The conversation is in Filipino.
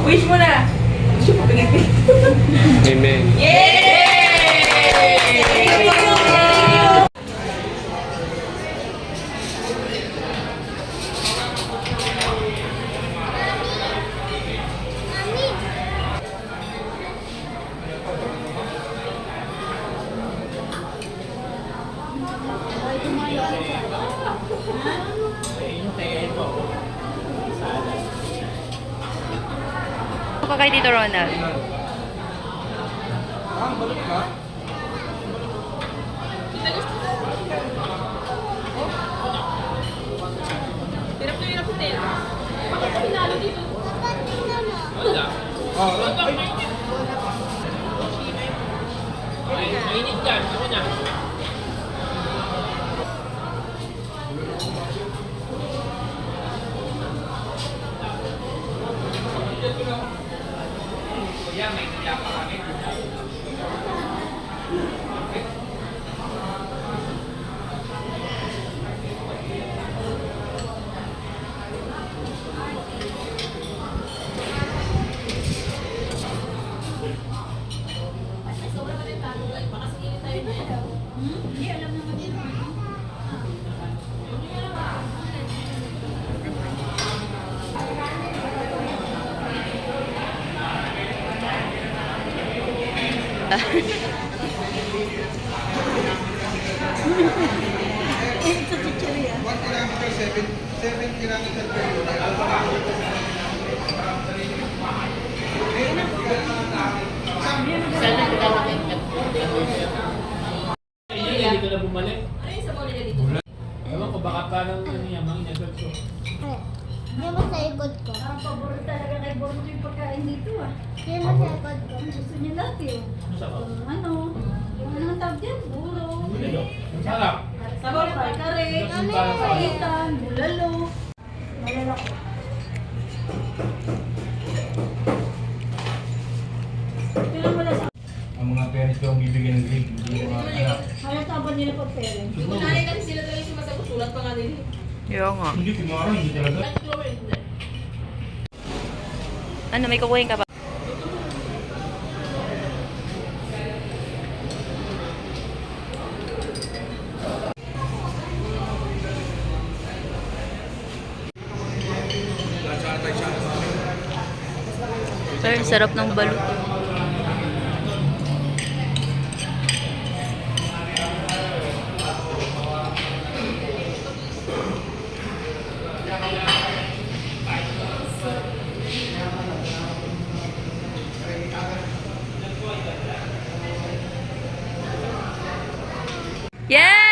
Wish mo na. Amen. Yay! Ano ka kay Tito Ronald? Hirap na hirap sa tela. Bakit ka pinalo dito? Wala. Mainit yan. Ako na. Hindi ka na bumalik. Ewan ko, baka parang nangyamang inagad ko. Yan mo sa ikot ko. Ang paborito talaga kay Borno yung pagkain dito ah. Yan mo sa ikot ko. Gusto niya lahat yun. Ano Yung ano ang tawag yan? Buro. Ang sarap. Sabor, kare, kaitan, bulalo. Malalaki. Kailan wala sa... Ang mga parents ko ang bibigyan ng grade, hindi yung mga anak. Halata ba nila pag parents? Kunwari kasi sila talaga yung sumasagot. Sulat pa nga nila. Yo nga. Hindi, kumara, hindi talaga. Ano, may kukuhin ka ba? Pero sarap ng balut. Yeah!